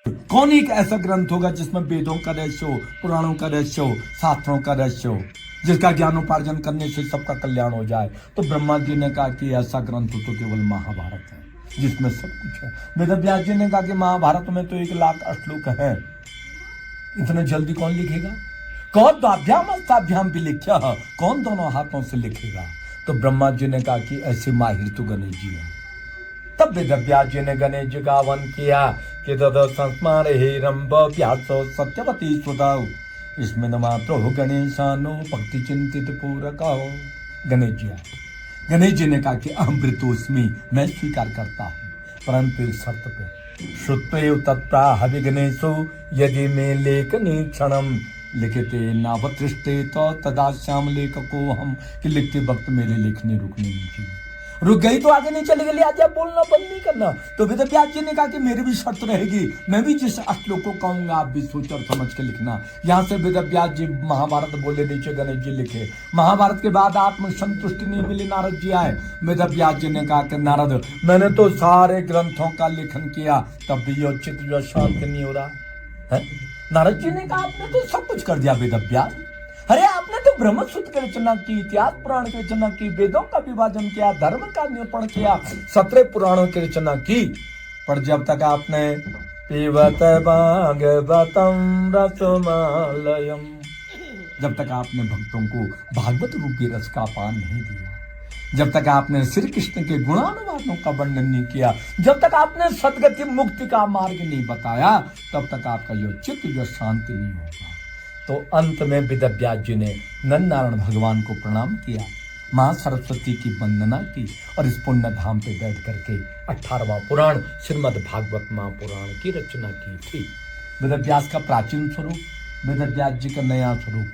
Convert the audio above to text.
कौन एक ऐसा ग्रंथ होगा जिसमें वेदों का रहस्य हो, पुराणों का रहस्य हो, शास्त्रों का रहस्य हो, जिसका ज्ञानोपार्जन करने से सबका कल्याण हो जाए? तो ब्रह्मा जी ने कहा कि ऐसा ग्रंथ तो केवल महाभारत है, जिसमें सब कुछ है। वेद व्यास जी ने कहा कि महाभारत में तो 1,00,000 श्लोक है, इतने जल्दी कौन लिखेगा? कौन द्वाभ्याम अस्ताभ्याम भी लिखा, कौन दोनों हाथों से लिखेगा? तो ब्रह्मा जी ने कहा कि ऐसे माहिर तो गणेश जी हैं। तब वेद व्यास जी ने गणेश जी का आह्वान किया कि तद संस्मार हे रंब व्यासो सत्यवती सुदाऊ इसमें नमा प्रभु गणेशानो भक्ति चिंतित पूरक हो। गणेश जी आए। गणेश जी ने कहा कि अमृतोस्मि, मैं स्वीकार करता हूँ, परंतु एक शर्त पे। श्रुत्वेव तत्प्राह विघ्नेशो यदि मे लेखनी क्षणम लिखते नावतृष्टे तो तदा श्याम लेखको हम, कि लिखते वक्त मेरे लिखने रुकनी नहीं चाहिए। रुक गई तो आगे नहीं चलेगी, आज आप बोलना बंद नहीं करना। तो वेद व्यास जी ने कहा कि मेरी भी शर्त रहेगी, मैं भी जिस श्लोक को कहूंगा आप भी सोच और समझ के लिखना। यहां से वेद व्यास जी महाभारत बोले, नीचे गणेश जी लिखे। महाभारत के बाद आत्म संतुष्टि नहीं मिली, नारद जी आए। वेद व्यास जी ने कहा कि नारद, मैंने तो सारे ग्रंथों का लेखन किया, तब भी यो चित्त जो शांत नहीं हो रहा है। नारद जी ने कहा आपने तो सब कुछ कर दिया वेद व्यास, अरे आपने तो ब्रह्म सूत्र की रचना की, इतिहास पुराण की रचना की, वेदों का विभाजन किया, धर्म का निरूपण किया, 17 पुराणों की रचना की, पर जब तक आपने पिबत भागवतम रसमालयम, जब तक आपने भक्तों को भागवत रूपी रस का पान नहीं दिया, जब तक आपने श्री कृष्ण के गुणानुवादों का वर्णन नहीं किया, जब तक आपने सदगति मुक्ति का मार्ग नहीं बताया, तब तक आपका जो चित्त जो शांति नहीं होगा। तो अंत में वेद व्यास जी ने नरनारायण भगवान को प्रणाम किया, मां सरस्वती की वंदना की और इस पुण्य धाम पे बैठ करके 18वां पुराण श्रीमद् भागवत महापुराण की रचना की थी। वेद व्यास का प्राचीन स्वरूप, वेद व्यास जी का नया स्वरूप।